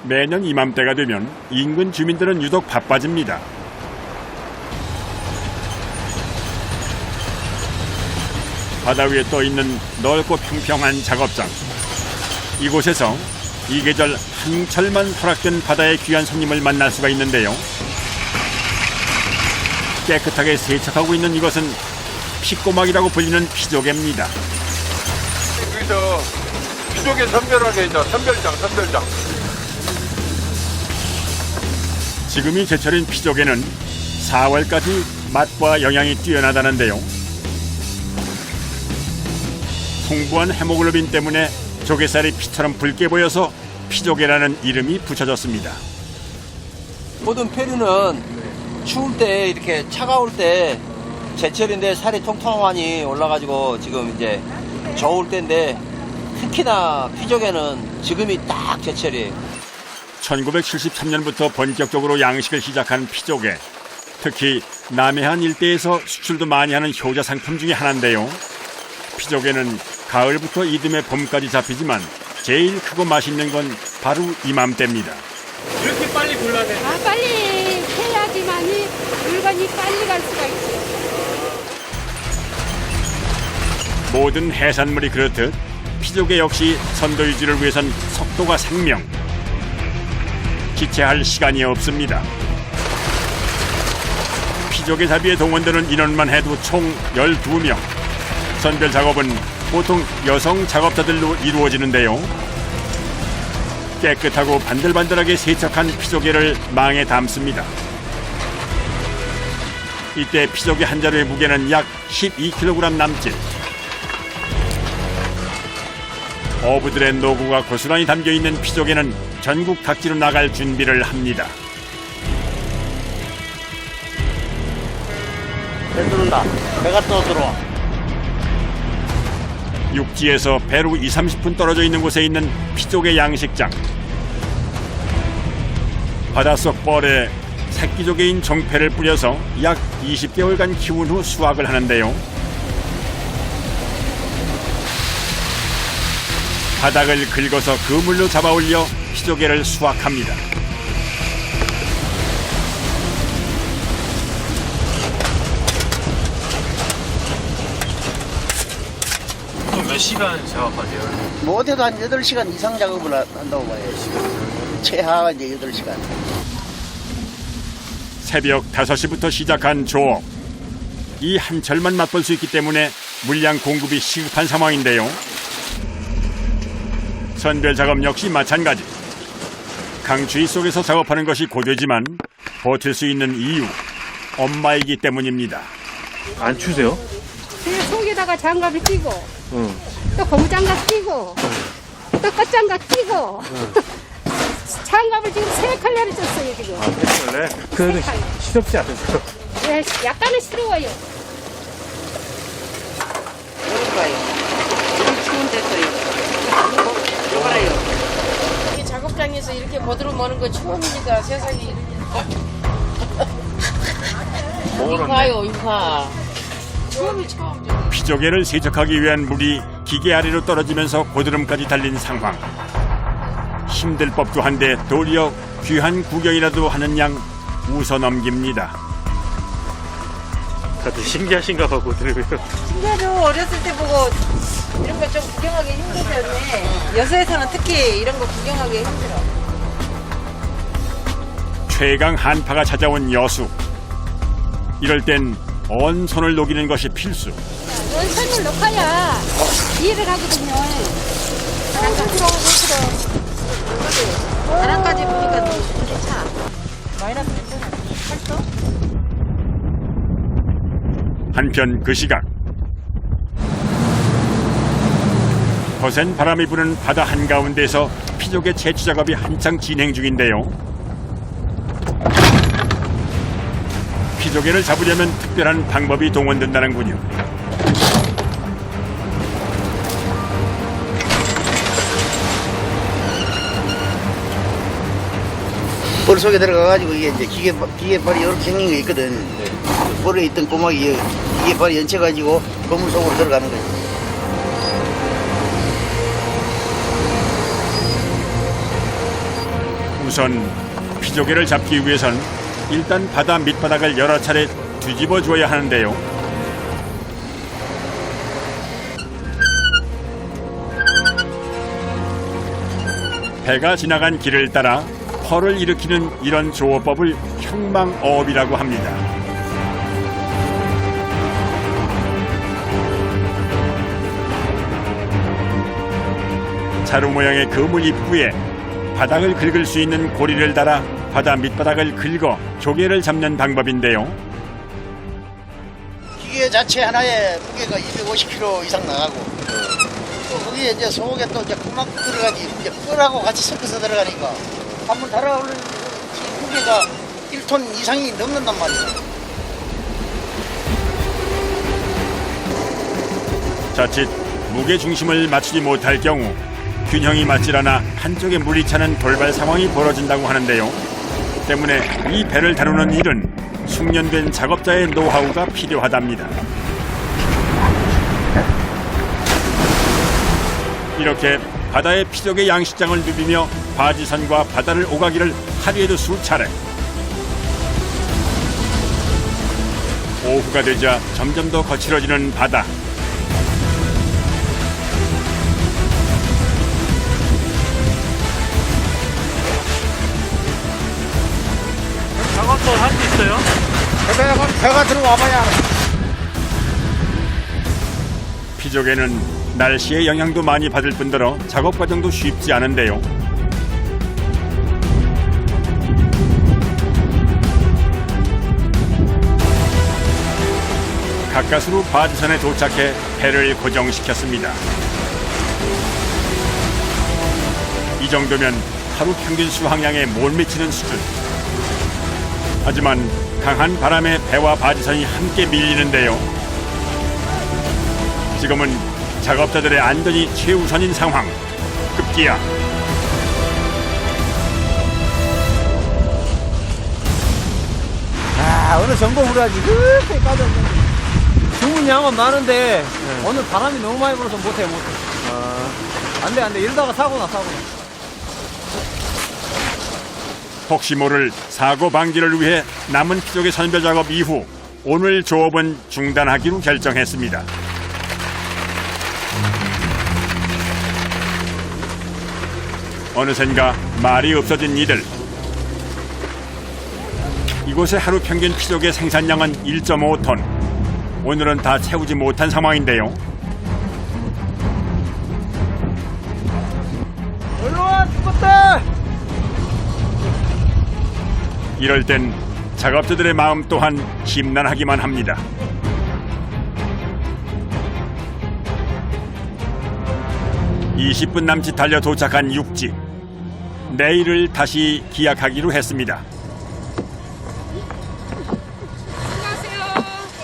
매년 이맘때가 되면 인근 주민들은 유독 바빠집니다. 바다 위에 떠 있는 넓고 평평한 작업장. 이곳에서 이 계절 한철만 허락된 바다의 귀한 손님을 만날 수가 있는데요. 깨끗하게 세척하고 있는 이것은 피꼬막이라고 불리는 피조개입니다. 여기서 피조개 선별하게 이제 선별장. 지금이 제철인 피조개는 4월까지 맛과 영양이 뛰어나다는데요. 풍부한 헤모글로빈 때문에 조개살이 피처럼 붉게 보여서 피조개라는 이름이 붙여졌습니다. 모든 페류는 추울 때 이렇게 차가울 때 제철인데 살이 통통하니 올라가지고 지금 이제 저울 때인데 특히나 피조개는 지금이 딱 제철이에요. 1973년부터 본격적으로 양식을 시작한 피조개. 특히 남해안 일대에서 수출도 많이 하는 효자 상품 중에 하나인데요. 피조개는 가을부터 이듬해 봄까지 잡히지만 제일 크고 맛있는 건 바로 이맘때입니다. 이렇게 빨리 골라내. 빨리 해야지만이 물건이 빨리 갈 수가 있어요. 모든 해산물이 그렇듯 피조개 역시 선도 유지를 위해선 속도가 생명. 지체할 시간이 없습니다. 피조개 잡이에 동원되는 인원만 해도 총 12명. 선별 작업은 보통 여성 작업자들로 이루어지는데요. 깨끗하고 반들반들하게 세척한 피조개를 망에 담습니다. 이때 피조개 한 자루의 무게는 약 12kg 남짓. 어부들의 노고가 고스란히 담겨있는 피조개는 전국 각지로 나갈 준비를 합니다. 배 들어온다. 배가 또 들어와. 육지에서 배로 20-30분 떨어져 있는 곳에 있는 피조개 양식장. 바닷속 뻘에 새끼조개인 종패를 뿌려서 약 20개월간 키운 후 수확을 하는데요. 바닥을 긁어서 그물로 잡아 올려 피조개를 수확합니다. 몇 시간 작업하세요? 못해도 한 8시간 이상 작업을 한다고 봐요. 최하가 이제 8시간. 새벽 5시부터 시작한 조업. 이 한철만 맛볼 수 있기 때문에 물량 공급이 시급한 상황인데요. 선별 작업 역시 마찬가지. 강추위 속에서 작업하는 것이 고되지만 버틸 수 있는 이유, 엄마이기 때문입니다. 안 추세요? 그냥 속에다가 장갑을 끼고 또 고무장갑 끼고 또 끝장갑 끼고 장갑을 지금 3컬러를 줬어요 지금. 원래 그래도 시덥지 않으세요? 네, 약간은 시려워요. 여기가요. 이렇게 추운데 또 이거라요. 이 작업장에서 이렇게 보드로 머는 거 처음이니까 세상에 인파요 인파 처음이 처음이죠. 피조개를 세척하기 위한 물이 기계 아래로 떨어지면서 고드름까지 달린 상황. 힘들 법도 한데 도리어 귀한 구경이라도 하는 양 웃어 넘깁니다. 다들 신기하신가 봐, 고드름이요. 진짜로 어렸을 때 보고 이런 거 좀 구경하기 힘들었네. 여수에서는 특히 이런 거 구경하기 힘들어. 최강 한파가 찾아온 여수. 이럴 땐 언 손을 녹이는 것이 필수. 원선을 놓아야 일을 하거든요. 바람까지 보니까 괜찮아. 마이너스 괜찮아. 활동? 한편 그 시각 거센 바람이 부는 바다 한가운데서 피조개 채취 작업이 한창 진행 중인데요. 피조개를 잡으려면 특별한 방법이 동원된다는군요. 볼 속에 들어가가지고 이게 이제 기계발이 이렇게 생긴 게 있거든. 볼에 있던 꼬막이 기계발이 연체가지고 그물 속으로 들어가는 거지. 우선 피조개를 잡기 위해선 일단 바다 밑바닥을 여러 차례 뒤집어 줘야 하는데요. 배가 지나간 길을 따라 펄을 일으키는 이런 조어법을 형망어업이라고 합니다. 자루 모양의 그물 입구에 바닥을 긁을 수 있는 고리를 달아 바다 밑바닥을 긁어 조개를 잡는 방법인데요. 기계 자체 하나에 무게가 250kg 이상 나가고 또 거기에 이제 속에 또 이제 구멍 들어가지 이제 뻘하고 같이 섞어서 들어가니까 한번 달아올리는 무게가 1톤 이상이 넘는단 말이에요. 자칫 무게 중심을 맞추지 못할 경우 균형이 맞질 않아 한쪽에 물이 차는 돌발 상황이 벌어진다고 하는데요. 때문에 이 배를 다루는 일은 숙련된 작업자의 노하우가 필요하답니다. 이렇게 바다의 피조개 양식장을 누비며 바지선과 바다를 오가기를 하루에도 수차례. 오후가 되자 점점 더 거칠어지는 바다. 작업도 할 수 있어요? 배가 들어와봐야. 피조개는 날씨의 영향도 많이 받을 뿐더러 작업 과정도 쉽지 않은데요. 가까스로 바지선에 도착해 배를 고정시켰습니다. 이 정도면 하루 평균 수확량에 못 미치는 수준. 하지만 강한 바람에 배와 바지선이 함께 밀리는데요. 지금은 작업자들의 안전이 최우선인 상황. 급기야 오늘 전복 우라지 그렇게 까졌는데. 주문 양은 많은데 오늘 바람이 너무 많이 불어서 못해. 안 돼. 이러다가 사고 나. 혹시 모를 사고 방지를 위해 남은 피조개 선별 작업 이후 오늘 조업은 중단하기로 결정했습니다. 어느샌가 말이 없어진 이들. 이곳의 하루 평균 피조개 생산량은 1.5톤. 오늘은 다 채우지 못한 상황인데요. 올라와 죽었다. 이럴 땐 작업자들의 마음 또한 심란하기만 합니다. (20분) 남짓 달려 도착한 육지. 내일을 다시 기약하기로 했습니다.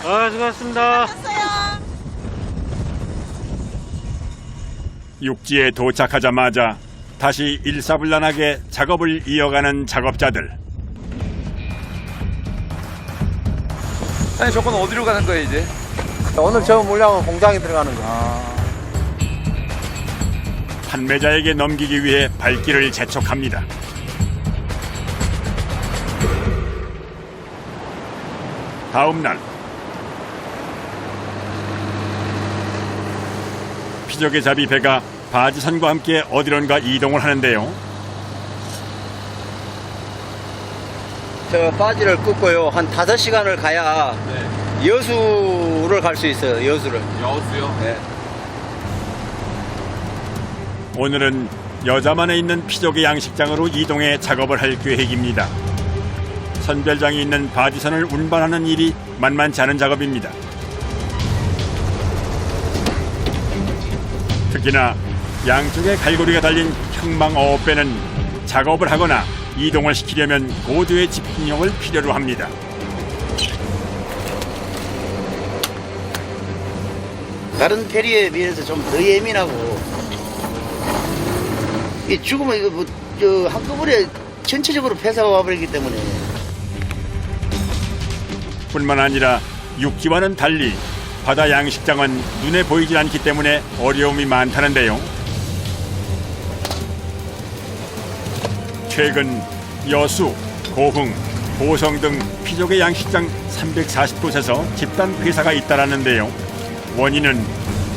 수고하셨습니다. 육지에 도착하자마자 다시 일사불란하게 작업을 이어가는 작업자들. 아니 조건 어디로 가는 거야 이제? 오늘 저 물량은 공장에 들어가는 거. 판매자에게 넘기기 위해 발길을 재촉합니다. 다음 날 피조개 잡이 배가 바지선과 함께 어디론가 이동을 하는데요. 저 바지를 끄고요. 한 5시간을 가야 여수를 갈 수 있어요. 여수를. 여수요? 네. 오늘은 여자만에 있는 피조개 양식장으로 이동해 작업을 할 계획입니다. 선별장이 있는 바지선을 운반하는 일이 만만치 않은 작업입니다. 특히나 양쪽에 갈고리가 달린 형망어업배는 작업을 하거나 이동을 시키려면 고도의 집중력을 필요로 합니다. 다른 페리에 비해서 좀 더 예민하고 이 죽으면 이거 한꺼번에 전체적으로 폐사가 와버리기 때문에. 뿐만 아니라 육지와는 달리 바다 양식장은 눈에 보이질 않기 때문에 어려움이 많다는데요. 최근 여수, 고흥, 고성 등 피조개 양식장 340곳에서 집단 폐사가 잇따랐는데요. 원인은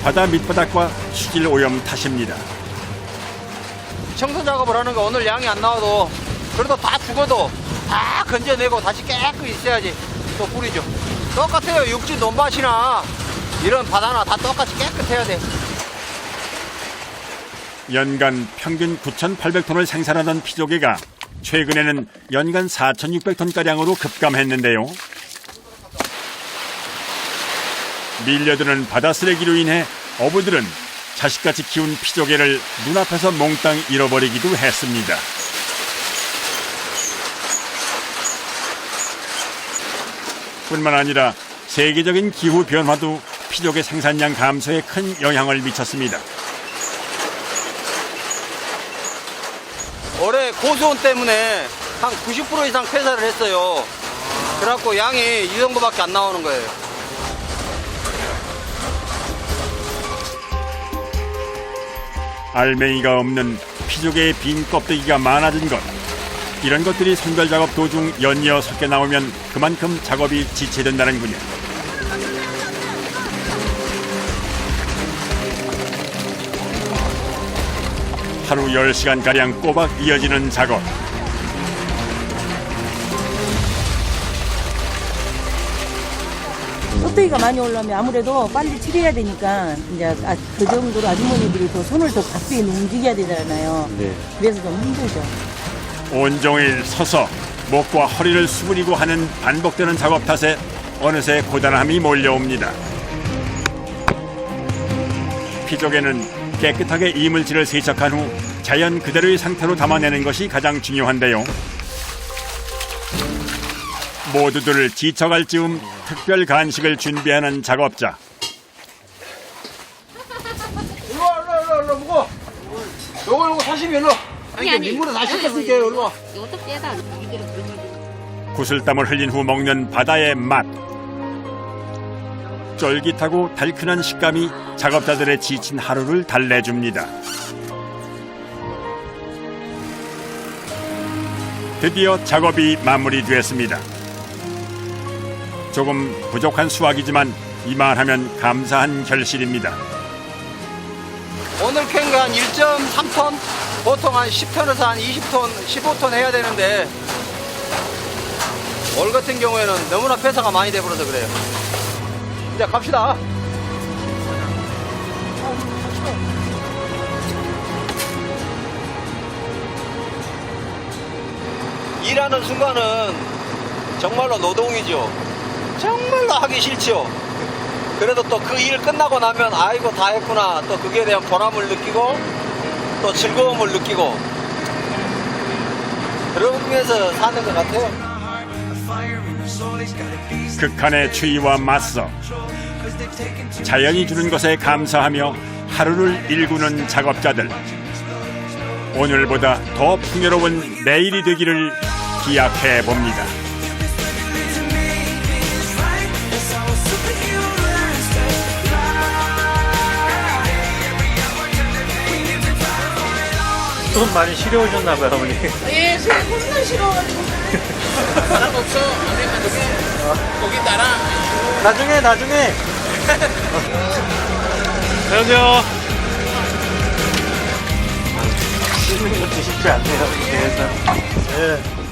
바다 밑바닥과 수질 오염 탓입니다. 청소 작업을 하는 거 오늘 양이 안 나와도 그래도 다 죽어도 다 건져내고 다시 깨끗이 있어야지 또 뿌리죠. 똑같아요. 육지 논밭이나 이런 바다나 다 똑같이 깨끗해야 돼. 연간 평균 9,800톤을 생산하던 피조개가 최근에는 연간 4,600톤가량으로 급감했는데요. 밀려드는 바다 쓰레기로 인해 어부들은 자식같이 키운 피조개를 눈앞에서 몽땅 잃어버리기도 했습니다. 뿐만 아니라 세계적인 기후 변화도 피조개 생산량 감소에 큰 영향을 미쳤습니다. 올해 고수온 때문에 한 90% 이상 폐사를 했어요. 그래갖고 양이 이 정도밖에 안 나오는 거예요. 알맹이가 없는 피조개의 빈 껍데기가 많아진 것, 이런 것들이 선별 작업 도중 연이어 섞여 나오면 그만큼 작업이 지체된다는군요. 하루 10시간가량 꼬박 이어지는 작업. 껍데기가 많이 올라오면 아무래도 빨리 처리해야 되니까 이제 그 정도로 아주머니들이 더 손을 더 바삐 움직여야 되잖아요. 그래서 좀 힘들죠. 온종일 서서 목과 허리를 수그리고 하는 반복되는 작업 탓에 어느새 고단함이 몰려옵니다. 피조개는 깨끗하게 이물질을 세척한 후 자연 그대로의 상태로 담아내는 것이 가장 중요한데요. 모두들 지쳐갈 즈음 특별 간식을 준비하는 작업자. 일로 무거. 요거 사시면 일로. 아니 민물에 다 씻었을게요. 일로 와. 이것도 깨다. 구슬땀을 흘린 후 먹는 바다의 맛. 쫄깃하고 달큰한 식감이 작업자들의 지친 하루를 달래줍니다. 드디어 작업이 마무리되었습니다. 조금 부족한 수확이지만 이만하면 감사한 결실입니다. 오늘 캔 거 한 1.3톤, 보통 한 10톤에서 한 20톤, 15톤 해야 되는데 올 같은 경우에는 너무나 폐사가 많이 돼버려서 그래요. 이제 갑시다. 일하는 순간은 정말로 노동이죠. 정말로 하기 싫죠. 그래도 또 그 일 끝나고 나면 아이고 다 했구나, 또 그게 대한 보람을 느끼고 또 즐거움을 느끼고 그러면서 사는 것 같아요. 극한의 추위와 맞서 자연이 주는 것에 감사하며 하루를 일구는 작업자들. 오늘보다 더 풍요로운 내일이 되기를 기약해 봅니다. 좀 많이 시려우셨나봐요, 어머니. 예, 제가 겁나 싫어가지고. 사람 없어. 안에만 거기 따라. 나중에. 안녕하세요. 씻는 것도 쉽지 않네요. 그래서.